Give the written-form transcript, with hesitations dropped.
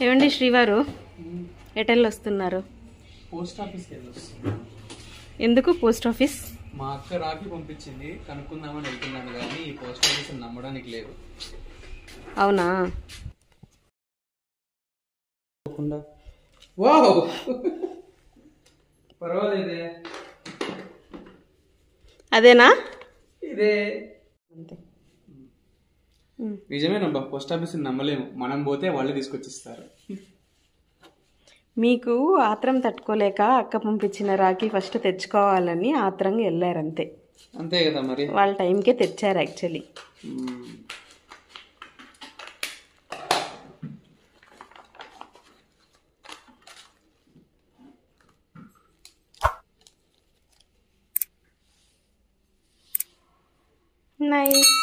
ఏమండి శ్రీవారు ఎటెల్ వస్తున్నారు? పోస్ట్ ఆఫీస్ కి ఎందుకు పోస్ట్ ఆఫీస్? మా అక్క రాకి పంపించింది, కనుక్కుందామని వెళ్తున్నాను కానీ ఈ పోస్ట్ ఆఫీస్ నమ్మడానికి లేదు. అవునా? వావ్ పర్వాలేదే. అదేనా? ఇదే అంతే. నిజమేనబ్బా, పోస్ట్ ఆఫీస్ నమ్మలేము. మనం పోతే వాళ్ళే తీసుకొచ్చిస్తారు. మీకు ఆత్రం తట్టుకోలేక అక్క పంపించిన రాఖీ ఫస్ట్ తెచ్చుకోవాలని ఆత్రంగా వెళ్ళారంతే. అంతే కదా మరి, వాళ్ళ టైంకే తెచ్చారు యాక్చువల్లీ. నైస్.